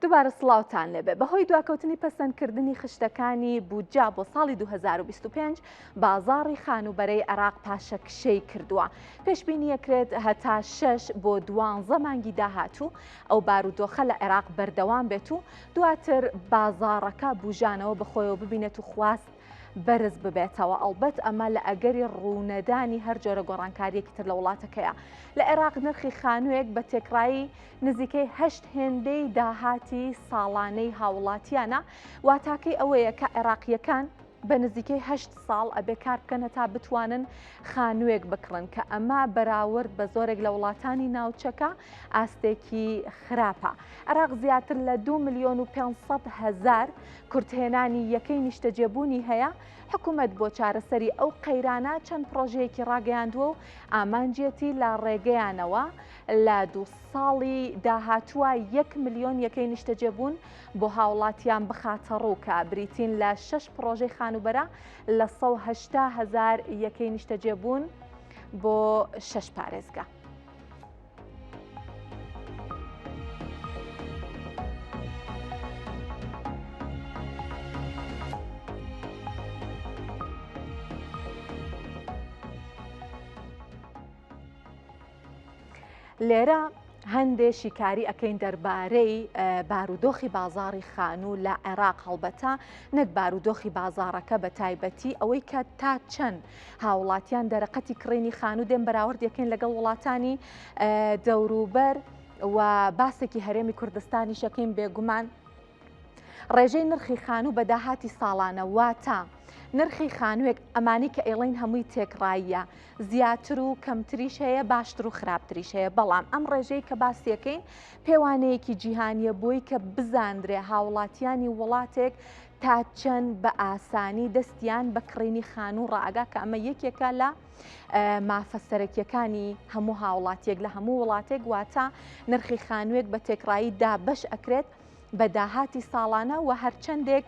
دووبارە سڵاوتان لێبێ بەهۆی دواکەوتنی پەسەندکردنی خشتەکانی بودجا بۆ ساڵی 2025 بازاڕی خانوبەرەی عێراق پاشەکشەی کردووە. پێشبینی ئەکرێت هەتا 6 بۆ 12 مانگی داهاتوو ئەو بارودۆخە لە عێراق بەردەوام بێت و دواتر بازاڕەکە بوژانەوە بخۆیەوە ببینێت و خواست بەرز ببێتەوە. ئەڵبەت ئەمە لە ئەگەری ڕوونەدانی هەر جۆرە گۆڕانکاریەکی تر لە وڵاتەکەیە. لە عێراق نرخی خانوویەک بە تێکڕایی نزیکەی 8 هێندەی داهاتی ساڵانەی هاوڵاتیانە، واتاکەی ئەوەیە کە عێراقیەکان بە نزیکەی 8 ساڵ ئەبێ کار بکەن هەتا بتوانن خانوویەک بکڕن کە ئەمە بەراورد بە زۆرێک لە وڵاتانی ناوچەکە ئاستێکی خراپە. عێراق زیاتر لە 2,500,000 کورتهێنانی یەکەی نیشتەجێبوونی هەیە. حکوومەت بۆ چارەسەری ئەو قەیرانە چەند پرۆژەیەکی ڕاگەیاندووە و ئامانجێتی لە ڕێگەیانەوە لە 2 ساڵی داهاتووە 1 ملیۆن یەکەی نیشتەجێبوون بۆ هاوڵاتیان بخاتە ڕوو کە بریتین لە 6 پرۆژەی خانوبەرە لە 180,000 یەکەی نیشتەجێبوون بۆ 6 پارێزگا. لێرە هەندێک شیکاری ئەەکەین دەربارەی بارودۆخی بازاڕی خانوو لە عێراق، هەڵبەتە نەک بارودۆخی بازاڕەکە بە تایبەتی ئەوەی کە تا چەند هاوڵاتیان دەرەقەتی کڕینی خانوو دێن بەراورد یەکەین لەگەڵ وڵاتانی دەوروبەر و باسێکی هەرێمی کوردستانی شەکەین بێگومان ڕێژەی نرخی خانوو بە داهاتی ساڵانە واتە نرخی خانوویەک ئەمانی کە ئێڵین هەمووی تێکڕاییە، زیاتر و کەمتریش هەیە، باشتر و خراپتریش هەیە، بەڵام ئەم ڕێژەی کە باسیەکەین پێوانەیەکی جیهانیە بۆی کە بزاندرێ هاوڵاتیانی وڵاتێک تا چەند بە ئاسانی دەستیان بە کڕینی خانوو ڕائگا کە ئەمە یەکێکە لە مافەسەرەکیەکانی هەموو هاوڵاتیەک لە هەموو وڵاتێک، واتە نرخی خانوویەک بە تێکڕایی دابەش ئەکرێت بە داهاتی ساڵانە و هەرچەندێک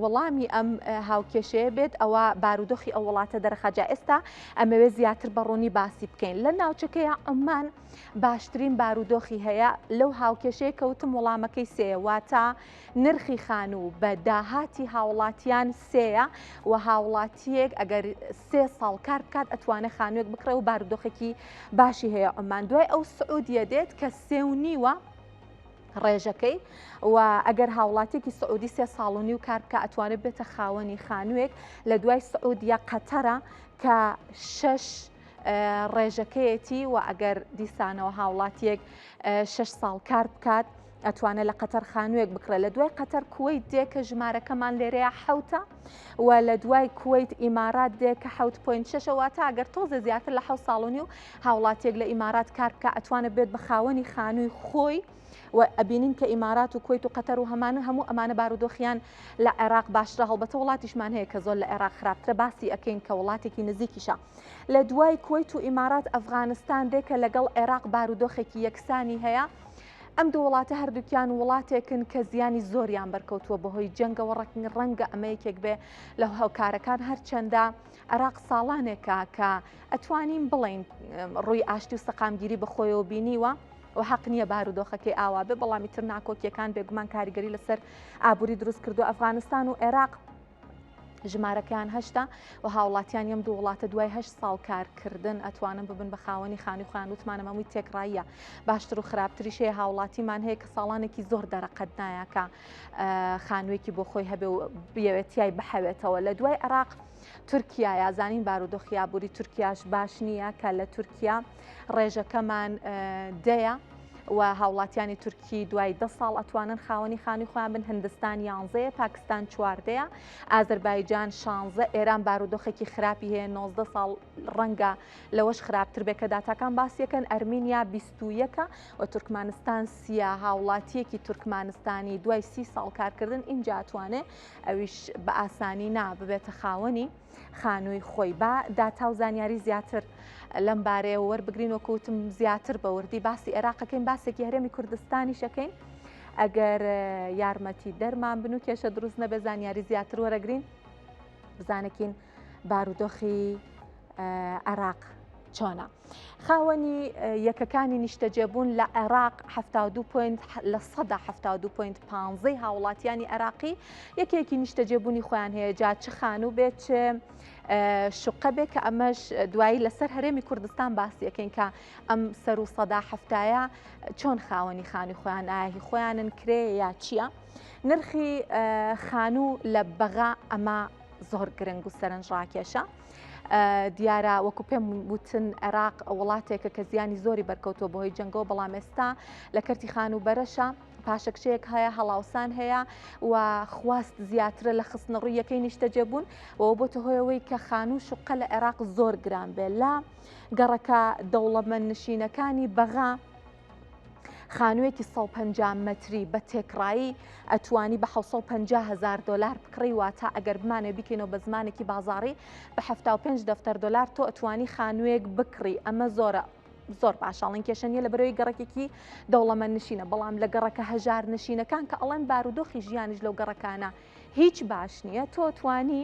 وەڵامی ئەم هاوکێشەیە بێت ئەوە بارودۆخی ئەو وڵاتە دەرەخەجا. ئێستا ئەمەوێ زیاتر بەڕوونی باسی بکەین. لە ناوچەکەیە عمان باشترین بارودۆخی هەیە لەو هاوکێشەیە کەوتم وەڵامەکەی سێیە، واتە نرخی خانوو بە داهاتی هاوڵاتیان سێیە و هاوڵاتیەک ئەگەر 3 ساڵ کار بکات ئەتوانێت خانوویەک بکڕێ و بارودۆخێکی باشی هەیە عمان. دوای ئەو سعودیە دێت کە 3.5 ڕێژەکەی و ئەگەر هاوڵاتێکی سعودی 3 ساڵ و کار بکە ئەتوانێت بێتە خاوەنی خانوویەک. لە دوای سعودیە قەتەرە کە 6 ڕێژەکەیەتی و ئەگەر دیسانەوە هاوڵاتیەک 6 ساڵ کار بکات ئەتوانێت لە قەتەر خانوویەک بکرێت. لە دوای قەتەر کوێیت دێ کە ژمارەکەمان لێرەیە 7 و لە دوای کوێیت ئیمارات دێ کە 7.6 واتە ئەگەر تۆزە زیاتر لە 7 ساڵ و هاوڵاتیەک لە ئیمارات کار بکە ئەتوانێت بێت بە خاوەنی خانووی خۆی و ئەبینین کە ئیمارات و کوێیت و قەتەر و هەموو ئەمانە بارودۆخیان لە عێراق باشترە. هەڵبەتە وڵاتیشمان هەیە کە زۆر لە عێراق خراپترە، باسی ئەەکەین کە وڵاتێکی نزیکیشە. لە دوای کوێیت و ئیمارات ئەفغانستان دێکە لەگەڵ عێراق بارودۆخێکی یەکسانی هەیە. ئەم دوو وڵاتە هەردووکیان وڵاتێکن کە زیانی زۆریان بەرکەوتووە بەهۆی جەنگەوە ڕەنگە ئەمە یەکێک بێ لە هاوکارەکان هەرچەندە عێراق ساڵانێکە کە ئەتوانین بڵین ڕووی ئاشتی و سەقامگیری بەخۆیەوە بینیوە و حەق نییە بارودۆخەکەی ئاوا بێ، بەڵامی تر ناکۆکیەکان بێگومان کاریگەری لەسەر ئابووری دروست کردو. ئەفغانستان و عێراق ژمارەکەیان 8 و هاوڵاتیان ئەم دوو وڵاتە دوای 8 ساڵ کارکردن ئەتوانن ببن بە خاوەنی خانووتمانە هەمووی تێکڕاییە، باشتر و خراپتریش هەیە. هاوڵاتیمان هەیە کە ساڵانێکی زۆر دەرەقەت نایە کە خانوویەکی بۆ خۆی هەبێ و بەوێتیای بحەوێتەوە. لە دوای عێراق تورکیا، یازانین بارودۆخی ئابووری تورکیاش باش نییە کە لە تورکیا ڕێژەکەمان دەیە و هاوڵاتیانی تورکی دوای 10 ساڵ ئەتوانن خاوەنی خانووی خۆیان بن. هندستان 11، پاکستان 4، ئازەربایجان 16، ئێران بارودۆخێکی خراپی هەیە 19 ساڵ ڕەنگە لەوەش خراپتر بێ کە داتاکان باسیەکەن. ئەرمینیا 21 و تورکمانستان 30. هاوڵاتیەکی تورکمانستانی دوای 30 ساڵ کارکردن اینجا ئەتوانێت ئەویش بە ئاسانی ببێتە خاوەنی خانووی خۆی. با داتا و زانیاری زیاتر لەم بارەیە وەربگرین وەکوتم زیاتر بەوردی باسی عێراقەکەین، باسێکی هەرێمی کوردستانی شەکەین. ئەگەر یارمەتی دەرمان بن و کێشە دروست نەبێ زانیاری زیاتر وەرەگرین بزانێکین بارودۆخی عێراق چۆنە. خاوەنی یەکەکانی نیشتەجێبوون لە عێراق 72.15 هاوڵاتیانی عێراقی یەکێکی نیشتەجێبوونی خۆیان هەیە، جا چ خانوو بێت چ شقە بێت کە ئەمەش دوایی لەسەر هەرێمی کوردستان باسی یەکەین کە ئەم سەر و سەدا هەفتایە چۆن خاوەنی خانی خۆیان ئاهی خۆیانن کرێ یا چییە. نرخی خانوو لە بەغا ئەمە زۆر گرنگ و سەرنجڕاکێشە. دیارە وەکو پێم وتن عێراق وڵاتێکە کە زیانی زۆری بەرکەوتووە بەهۆی جەنگەوە، بەڵام ئێستا لە کەرتی خانوبەرەشە پاشەکشەیەک هەیە، هەڵاوسان هەیە و خواست زیاترە لە خستنەڕووی یەکەی نیشتەجێبوون وەوە بۆتە هۆیەوەی کە خانوو شقە لە عێراق زۆر گران بێ. لە گەڕەکە دەوڵەمەند نشینەکانی بەغا خانوویەکی 150 مەتری بە تێکڕایی ئەتوانی بە 750,000 دلار بکڕی، واتە ئەگەر بمانێ بیکەینەوە بە زمانێکی بازاڕی بە 75 دەفتەر دلار تۆ ئەتوانی خانوویەک بکڕی. ئەمە زۆرە، زۆر باشاڵین کێشەنیە لە بەرەوەی گەڕێکێکی دەوڵەمەند نشینە. بەڵام لە گەڕەکە هەژار نشینەکان کە ئەڵێن بارودۆخی ژیانیش لەو گەڕەکانە هیچ باش نییە، تۆ توانی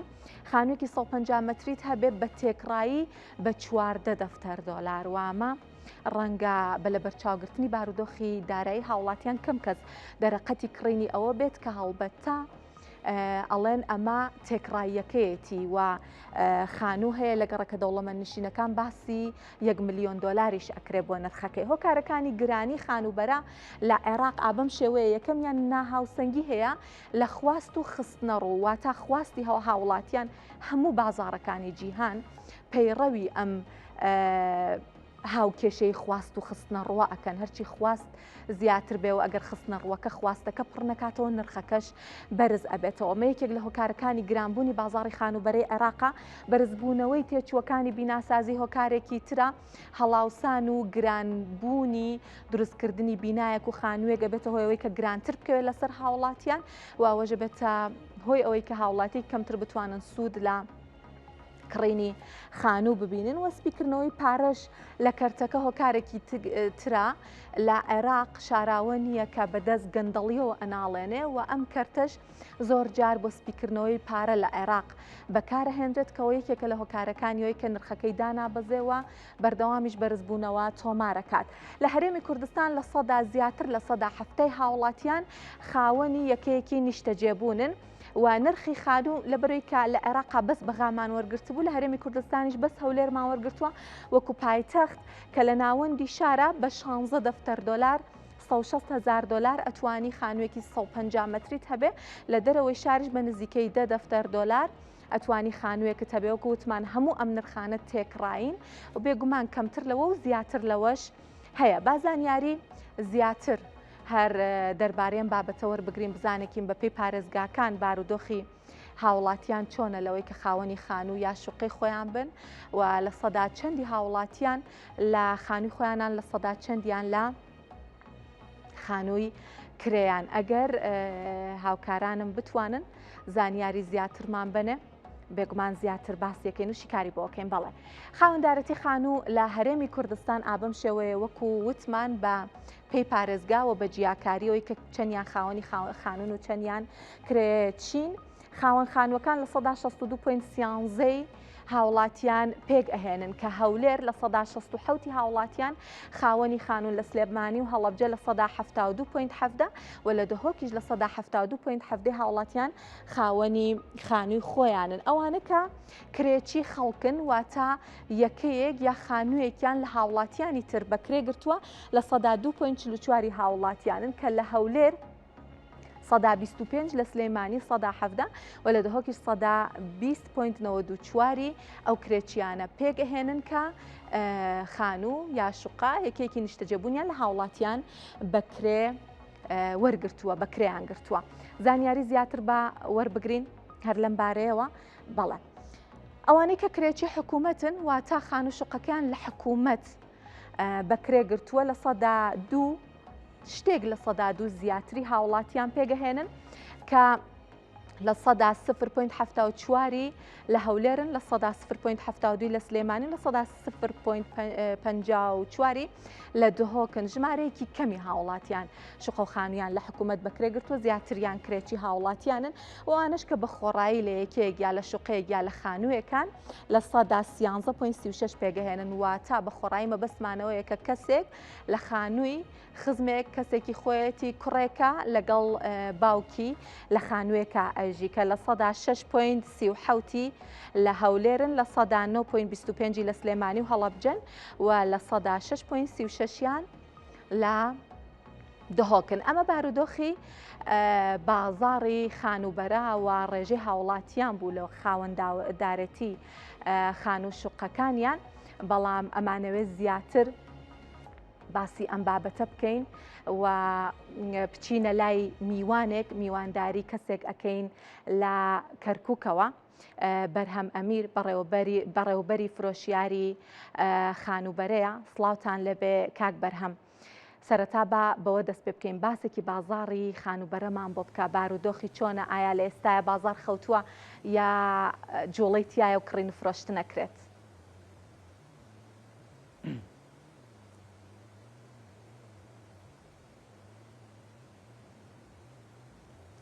خانوویەکی 150 مەتریت هەبێت بە تێکڕایی بە 14 دەفتەر دلار. وامە ڕەنگە بە لە بەرچاوگرتنی بارودۆخی دارایی هاوڵاتیان کەم کەس دەرەقەتی کڕینی ئەوە بێت کە هەڵبەتە ئەڵێن ئەمە تێکڕاییەکەیەتی و خانوو هەیە لە گەڕەکە دەوڵەمەند نشینەکان باسی 1 ملیۆن دلاری ئەکرێ بۆ نرخەکەی. هۆکارەکانی گرانی خانوبەرە لە عێراق ئابەم شێوەیە یەکەمیان ناهاوسەنگی هەیە لە خواست و خستنەڕوو، واتە خواستی هاوڵاتیان هەموو بازاڕەکانی جیهان پەیڕەوی ئەم هاوکێشەی خواست و خستنەڕوە ئەکەن. هەرچی خواست زیاتر بێ و ئەگەر خستنەڕوەکە خواستەکە پڕ نەکاتەوە نرخەکەش بەرز ئەبێتەوە. ئەمە یەکێک لە هۆکارەکانی گرانبوونی بازاڕی خانوبەرەی عێراقا. بەرزبوونەوەی تێچووەکانی بیناسازی هۆکارێکی ترە، هەڵاوسان و گرانبوونی دروستکردنی بینایەک و خانوویەک ئەبێتە هۆیەوەی کە گرانتر بکەوێت لەسەر هاوڵاتیان و ئەوەژە بێتە هۆی ئەوەی کە هاوڵاتی کەمتر بتوانن سوود لە کڕینی خانوو ببینن. و سپیکردنەوەی پارەش لە کەرتەکە هۆکارێکی ترا لە عێراق شاراوە نییە کە بەدەست گەندەڵیەوە ئەناڵێنێ و ئەم کەرتەش زۆر جار بۆ سپیکردنەوەی پارە لە عێراق بەکارهێنرێت کەەوە یەکێکە لە هۆکارەکانیەوەی کە نرخەکەی دانابەزێەوە بەردەوامیش بەرزبوونەوە تۆمارەکات. لە هەرێمی کوردستان لە سەدا زیاتر لە سەدا هەفتەی هاوڵاتیان خاوەنی یەکەیەکی نیشتەجێبوونن و نرخی خانوو لە بەرەوەی کە لە عێراقا بەس بەغامان وەرگرت بوو، لە هەرێمی کوردستانیش بەس هەولێرمان وەرگرتووە وەکو پایتەخت کە لە ناوەندی شارە بە 16 دەفتەر دلار 160,000 دلار ئەتوانی خانوویەکی 150 مەتریت هەبێ. لە دەرەوەی شاریش بە نزیکەی 10 دەفتەر دلار ئەتوانی خانوویەکت هەبێ. وەکو وتمان هەموو ئەم نرخانە تێکڕاین و بێگومان کەمتر لەوە و زیاتر لەوەش هەیە. بازانیاری زیاتر هەر دەربارەیەم بابەتە وەربگرین بزانێکین بەپێی پارێزگاکان بارودۆخی هاوڵاتیان چۆنە لەوەی کە خاوەنی خانوو یا شوقی خۆیان بن و لە سەدا چەندی هاوڵاتیان لە خانووی خۆیانان لە سەدا چەندیان لە خانووی کرێیان. ئەگەر هاوکارانم بتوانن زانیاری زیاترمان بنێ بێگومان زیاتر باسیەکەین و شیکاری بۆکەین. بەڵێ خاوەندارەتی خانوو لە هەرێمی کوردستان ئابەم شێوەیە وەکو وتمان بە پێی پارێزگاوە بە جیاکاریەوەی کە چەندیان خاوەنی خانوون و چەندیان کرێ چین. خاوەن خانووەکان لە 62.13 هاوڵاتیان پێک ئەهێنن کە هەولێر لە 167 هاوڵاتیان خاوەنی خانوون لە سلێبمانی و هەڵەبجە لە 172.7 و لە دهۆکیش لە 172.7 هاوڵاتیان خاوەنی خانووی خۆیانن. ئەوانە کە کرێکی خەڵکن واتە یەکەیەک یا خانوویەکیان لە هاوڵاتیانی تر بەکرێ گرتووە لە 102.44 هاوڵاتیانن کە لە هەولێر 125 لە سلێمانی 117 و لە دهۆکیش 120.94 ئەو کرێچیانە پێک ئەهێنن کە خانوو یا شوقا یەکێکی نیشتەجێبوونیان لە هاوڵاتیان بەکرێ وەرگرتووە بەکرێیان گرتووە. زانیاری زیاتر بە وەربگرین هەر لەم بارەیەوە. بەڵێ ئەوانەی کە کرێکی حکوومەتن واتە خانوو شوقەکان لە حکوومەت بەکرێ گرتووە لە 102 شتێک لە 102 زیاتری هاوڵاتیان پێگەهێنن کە لە سەدا 0.74 لە هەولێرن، لە سەدا 0.72 لە سلێمانی، لە سەدا 0.54 لە دهۆکن. ژمارەیەکی کەمی هاوڵاتیان شقۆخانویان لە حکوومەت بەکرێگرتووە، زیاتریان کرێکی هاوڵاتیانن ئەوانش کە بە خۆڕایی لە یەکەیەک یا لە شوقەیەک یا لە خانوویەکان لە سەدا 13.36 پێگەهێنن. واتە بە خۆڕایی مەبەستمانەوەیە کە کەسێک لە خانووی خزمێک کەسێکی خۆیەتی کوڕێکە لەگەڵ باوکی لە خانوویەکە ئەژی کە لە سەدا 6.37 لە هەولێرن، لە سەدا 9.25 لە سلێمانی و هەڵەبجەن و لە سەدا 6.36یان لە دهۆکن. ئەمە بارودۆخی بازاڕی خانوبەرە و ڕێژەی هاوڵاتیان بوو لە خاوەنددارەتی خان و شوقەکانیان، بەڵام ئەمانەوێت زیاتر باسی ئەم بابەتە بکەین و بچینە لای میوانێک، میوانداری کەسێک ئەەکەین لە کەرکووکەوە، بەرهەم ئەمیر بەڕێوبەری فرۆشیاری خانوبەرەیە. سڵاوتان لەبێ کاک بەرهەم. سەرەتا بەوە دەست پێ بکەین باسێکی بازاڕی خانوبەرەمان بۆ بکە، بارودۆخی چۆنە، ئایا لە ئێستاە بازار خەوتووە یا جوڵەی تایە و کڕین فرۆشت نەکرێت؟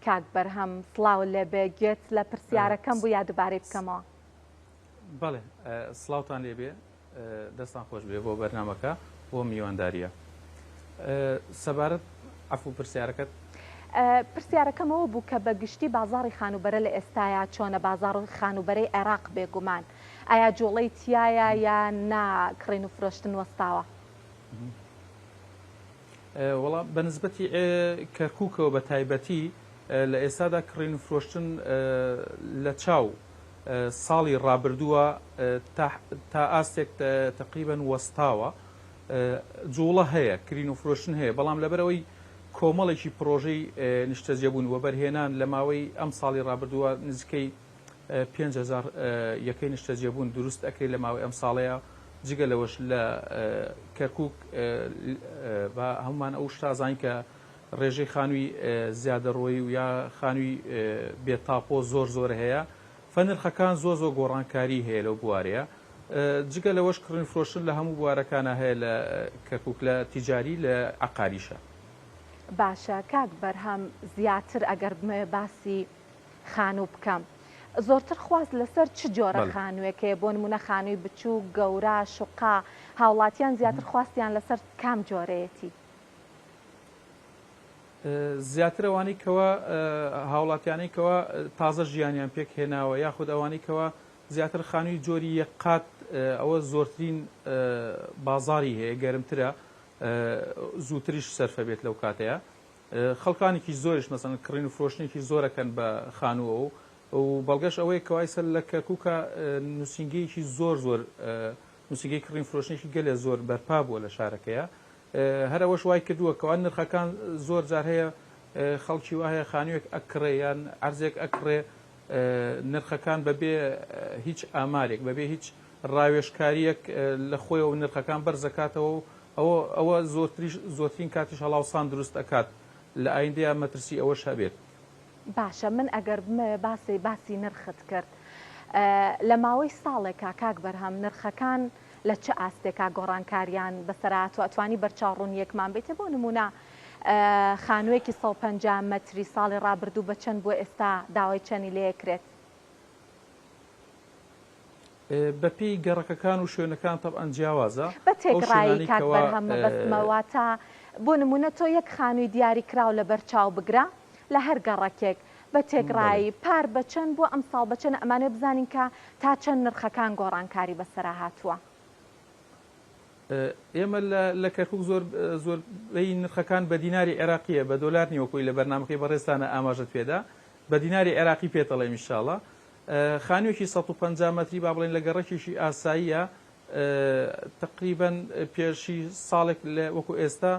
کاک بەرهەم سڵاو لێبێ، گوێت لە پرسیارەکەم بوو یا دووبارەی بکەمەوە؟ بەڵێ، سڵاوتان لێبێ، دەستان خۆش بێ بۆ بەرنامەکە بۆ میوانداریە. سەبارەت ئەفو پرسیارەکەت؟ پرسیارەکەمەوە بوو کە بەگشتی بازاڕی خانوبەرە لە ئێستایا چۆنە، بازاڕ خانوبەرەی عێراق بێگومان ئایا جوڵەی تایە یا ناکڕین و فرۆشتن وەستاوە؟ وەڵام بەنسبەتی کەرکووکەوە بە تایبەتی لە ئێستادا کڕین و فرۆشتن لە چاو ساڵی ڕابردووە تا ئاستێک تقریبەن وەستاوە. جوڵە هەیە، کڕین و فرۆشتن هەیە، بەڵام لەبەرەوەی کۆمەڵێکی پرۆژەی نیشتەجێبوون و بەرهێنان لە ماوەی ئەم ساڵی ڕابردووە نزیکەی 5,000 یەکەی نیشتەجێبوون دروست ئەکرێت لە ماوەی ئەم ساڵەیە. جگە لەوەش لە کەرکووک بە هەمومان ئەو شتازانین کە ڕێژەی خانووی زیادەڕۆیی و یا خانووی بێتاپۆ زۆر هەیە، فەنرخەکان زۆر گۆڕانکاری هەیە لەو بوارەیە. جگە لەوەش کڕین فرۆشتن لە هەموو بوارەکانە هەیە لە کەرکووک، لە تیجاری، لە عەقاریشە. باشە کاک بەرهەم، زیاتر ئەگەر باسی خانوو بکەم، زۆرتر خواست لەسەر چ جۆرە خانوویەکەیە؟ بۆ نمونە خانووی بچوو، گەورە، شوقا، هاوڵاتیان زیاتر خواستیان لەسەر کام جۆرەیەتی؟ زیاتر ئەوانەی کەوە هاوڵاتیانەی کەوە تازە ژیانیان پێک هێناوە، یاخود ئەوانەی کەوە زیاتر خانووی جۆری یەقات، ئەوە زۆرترین بازاری هەیە، گەرمترە، زووتریش سەرفە بێت لەو کاتەیە. خەڵکانێکی زۆریش مەسەڵەن کڕین و فرۆشتنێکی زۆرەکەن بە خانووەوە و بەڵگەش ئەوەیە کەوای سەر لە کەرکووکە نووسینگەیەکی زۆر نووسینگەی کڕین فرۆشتنێکی گەلێ زۆر بەرپا بووە لە شارەکەیە. هەرەوەش وای کردووە کەوان نرخەکان زۆر جار هەیە خەڵکی وایە خانوویەک ئەکڕێ یان عەرزێک ئەکڕێ، نرخەکان بەبێ هیچ ئامارێک، بەبێ هیچ ڕاوێژکاریەک لە خۆیەوە نرخەکان بەرزەکاتەوە و ئەوە زۆرترین کاتیش هەڵاوسان دروست ئەکات لە ئایندەیە مەترسی ئەوەش هەبێت. باشە، من ئەگەر باسی نرخت کرد لە ماوەی ساڵێکا کاک بەرهەم، نرخەکان لە چه ئاستێکا گۆڕانکاریان بەسەرات و ئەتوانی بەرچاوڕوون یەکمان بێتە؟ بۆ نمونە خانوویەکی 150 مەتری ساڵی ڕابردوو بە چەند بۆ ئێستا داوای چەنی لێکرێت؟ بەپی گەڕەکەکان و شوێنەکان تەبعەن جیاوازە. بە تێکڕایی کاک بەرهەم بەستمەوە تا بۆ نمونە تۆ یەک خانووی دیاری کراو لە بەرچاو بگرە لە هەر گەڕەکێک بە تێکڕایی پار بە چەند بۆ ئەم ساڵ بە چەند ئەمانێ بزانین کە تا چەند نرخەکان گۆڕانکاری بەسەرا هاتووە؟ ئێمە لە کەرکووک زۆربەی نرخەکان بە دیناری عێراقیە، بە دۆلار نیوەکوی لە بەرنامەکەی بەڕێستانە ئاماژەت پێدا، بە دیناری عێراقی پێتەڵێم ئینشاڵڵا. خانوویەکی 150 مەتری با بڵێن لە گەڕەکێکی ئاساییە، تقریبەن پێشی ساڵێک لە وەکو ئێستا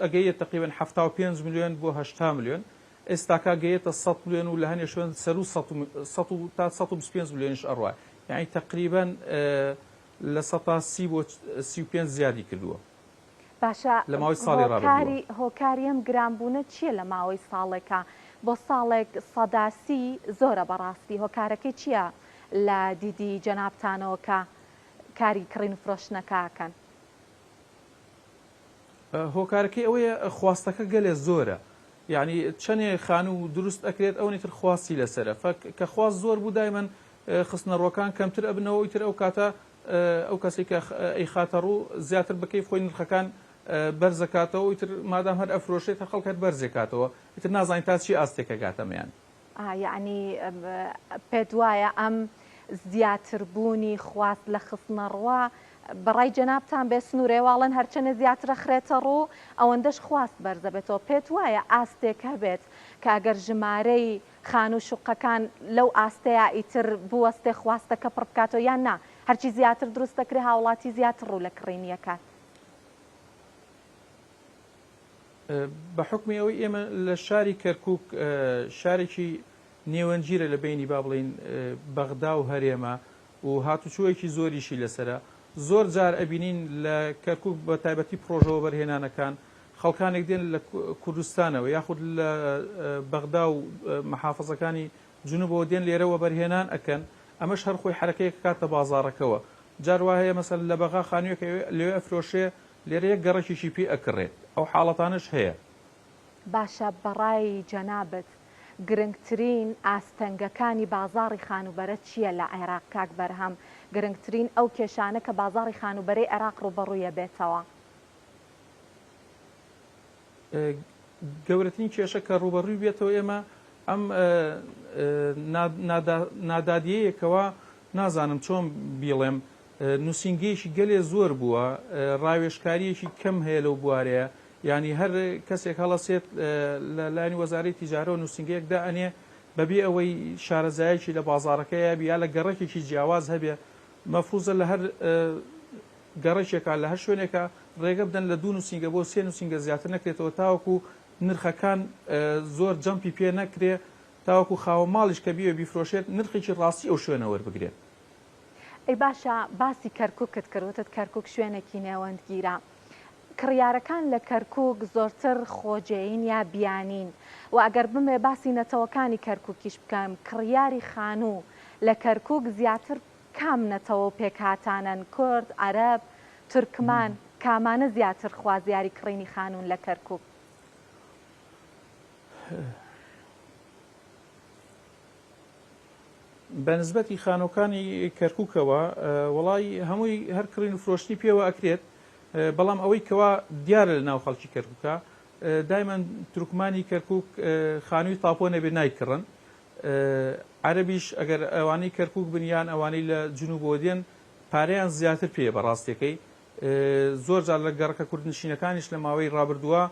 ئەگەیە تقریبەن 75 ملیۆن بۆ 80 ملیۆن، ئێستاکە گەیەتە 100 ملیۆن و لە هەنێ شوێن سەر و 100 تا 125 ملیۆنیش ئەڕوە، یعنی تقریبەن لە 130 بۆ 35 زیادی کردووە. باشە لە ماوەی ساڵی ڕابردووە. هۆکاریم گرانبوونە چییە لە ماوەی ساڵێکە بۆ ساڵێک سەداسی زۆرە بەڕاستی هۆکارەکەی چییە لە دیدی جەنابتانەوە کە کاری کڕین و فرۆشتنەکەکەن؟ هۆکارەکەی ئەوەیە خواستەکە گەلێ زۆرە، یعنی چەندێ خانوو دروست ئەکرێت ئەو نیتر خواستی لەسرە کە خواست زۆر بوو دایمەن خستنەڕۆکان کەمتر ئەبنەوە ئیتر ئەو کاتە ئەو کەسی کە ئەی خاتە ڕوو زیاتر بکەی خۆی نرخەکان بەرزەکاتەوە ئیتر مادام هەر ئەفرۆشێت هەر خەڵکات بەرزێکاتەوە ئیتر نازانین تا چی ئاستێکە گاتەمەیان. یعنی پێت وایە ئەم زیاتربوونی خواست لە خستنەڕوا بەڕای جەنابتان بێ سنوورێواڵن هەرچەنە زیاترە خرێتە ڕوو ئەوەندەش خواست بەرزە بێتەوە. پێت وایە ئاستێک هەبێت کە ئەگەر ژمارەی خان و شوقەکان لەو ئاستەیە ئیتر بوەستێ خواستەکە پڕ بکاتەوە یان نا هەرچی زیاتر دروست دەکرێت هاوڵاتی زیاتر ڕوو لە کڕینیەکات؟ بە حکمی ئەوەی ئێمە لە شاری کەرکووک شارێکی نێوەنجیرە لە بینی با بڵین بەغدا و هەرێمە و هاتوچۆیەکی زۆریشی لەسرە. زۆر جار ئەبینین لە کەرکووک بە تایبەتی پرۆژەوە بەرهێنانەکان خەڵکانێک دێن لە کوردستانەوە یاخود لە بەغدا و مەحافەزەکانی جنوبەوە دێن لێرەوە بەرهێنان ئەکەن، ئەمەش هەر خۆی حرەکەیەک کاتە بازاڕەکەەوە. جار وایە مەسەل لە بەغا خانوویەکە لێوێ ئەفرۆشێ لێرە یەک گەڕەکیشی پێ ئەکڕێت، ئەو حاڵەتانش هەیە. باشە بەڕای جەنابەت گرنگترین ئاستەنگەکانی بازاڕی خانوبەرە چییە لە عێراق کاک بەرهەم؟ گرنگترین ئەو کێشانە کە بازاڕی خانوبەرەی عێراق ڕوبەڕوویە بێتەوە؟ گەورەترین کێشە کە ڕوبەڕووی بێتەوە ئێمە ئەم نادادیەیەکەوە نازانم چۆن بیڵێم نووسنگەیەکی گەلێ زۆر بووە، ڕاوێژکاریەکی کەم هەیە لەو بوارەیە، ینی هەر کەسێک هەڵەسێت لە لایەنی وەزارەی تیجارە و نووسنگەیەکدا ئەنێ بەبێ ئەوەی شارەزایەکی لە بازاڕەکەیە یا لە گەڕێکێکی جیاواز هەبێ مەفروزە لە هەر گەڕێکێکە لە هەر شوێنێکە ڕێگە بدەن لە دوو نووسنگە بۆ سێ نووسنگە زیاتر نەکرێتەوە تاوەکو نرخەکان زۆر جەمپی پێ نەکرێ تاوەکو خاوە ماڵیش کە بیوە بیفرۆشێت نرخێکی ڕاستی ئەو شوێنە وەربگرێت. ئەی باشە باسی کەرکووکت کردوتت کەرکووک شوێنێکی نێوەندگیرە. کڕیارەکان لە کەرکووک زۆرتر خۆجێین یا بیانین و ئەگەر بمێ باسی نەتەوەکانی کەرکووکیش بکەم کڕیاری خانوو لە کەرکووک زیاتر کام نەتەوە و پێکهاتانن؟ کورد، عەرەب، تورکمان کامانە زیاتر خوازیاری کڕینی خانوون لە کەرکووک؟ بە نسبەتی خانۆکانی کەرکووکەوە وەڵی هەمووی هەر کڕین و فرۆشتنی پێوە ئەکرێت، بەڵام ئەوەی کەوا دیارە لە ناو خەڵکی کەرکووکە دایمەن تورکمانی کەرکووک خانووی تاپۆ نەبێ نایکڕن، عەرەبیش ئەگەر ئەوانەی کەرکووک بنیان ئەوانەی لە جنوبەوە دێن پارەیان زیاتر پێ بەڕاستیەکەی. زۆر جار لە گەڕەکە کوردنشینەکانیش لە ماوەی ڕابردووە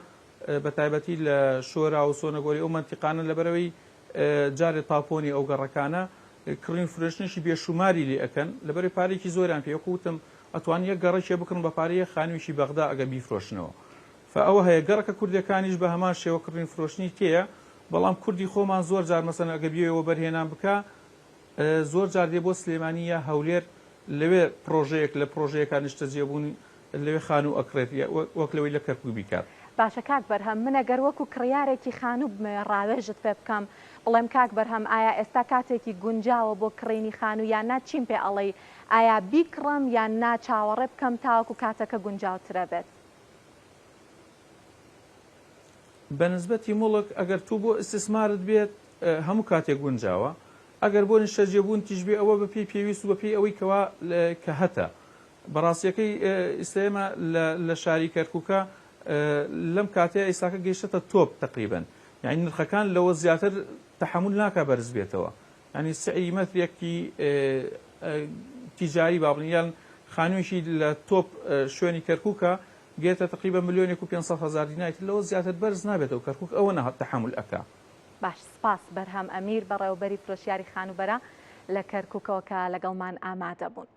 بە تایبەتی لە شۆرا و سۆنەگۆری ئەو منتیقانە لەبەرەوەی جارێ تاپۆنی ئەو گەڕەکانە کڕین فرۆشتنیشی بێشوماری لێ ئەکەن لەبەرەوەی پارێکی زۆریان پێ وەکوتم ئەتوان یەک گەڕەکێ بکڕن بە پارەیە خانوویشی بەغدا ئەگە بیفرۆشنەوە. فئەوە هەیە گەڕەکە کوردەکانیش بە هەمان شێوە کڕین فرۆشتنی تێیە، بەڵام کوردی خۆمان زۆر جار مەسەن ئەگە بیەوە بەرهێنان بکە زۆر جار دێ بۆ سلێمانی یا هەولێر لەوێ پرۆژەیەک لە پرۆژەیەکان نیشتە جێبوون لەوێ خانوو ئەکرێت وەک لەوەی لە کەرکووک بیکات. باشە کاک بەرهەم من ئەگەر وەکو کڕیارێکی خانوو بمێ ڕاوێژت پێ بکەم بڵێم کاک بەرهەم ئایا ئێستا کاتێکی گونجاوە بۆ کڕینی خانوو یان نا چیم پێ ئەڵێ ئایا بیکڕم یان نا چاوەڕێ بکەم تاوەکو کاتەکە گونجاوترە بێت؟ بە نسبەتی مڵک ئەگەر تو بۆ ئیستثمارت بێت هەموو کاتێک گونجاوە، ئەگەر بۆ نیشتەجێبوون تیژبێ ئەوە بە پێی پێویست و بە پێی ئەوەی کەوا کە هەتە. بەڕاستیەکەی ئێستێمە لە شاری کەرکووکە لەم کاتەیە ئێستاکە گەیشتە تۆپ تقریبن، یعنی نرخەکان لەوە زیاتر تەحمل ناکا بەرز بێتەوە، ینی سعی مەترێکی تیجاری بابڵیان خانوویشی لە تۆپ شوێنی کەرکووکە گێتە تقریبا 1,500,000 دینار لەوە زیاتر بەرز نابێتەوە کەرکووک ئەوە نەهات تەحمل ئەکا. باش سپاس بەرهەم ئەمیر بەڕێوەبەری فرۆشیاری خانوبەرە لە کەرکووکەوە کە لەگەڵمان ئامادە بوون.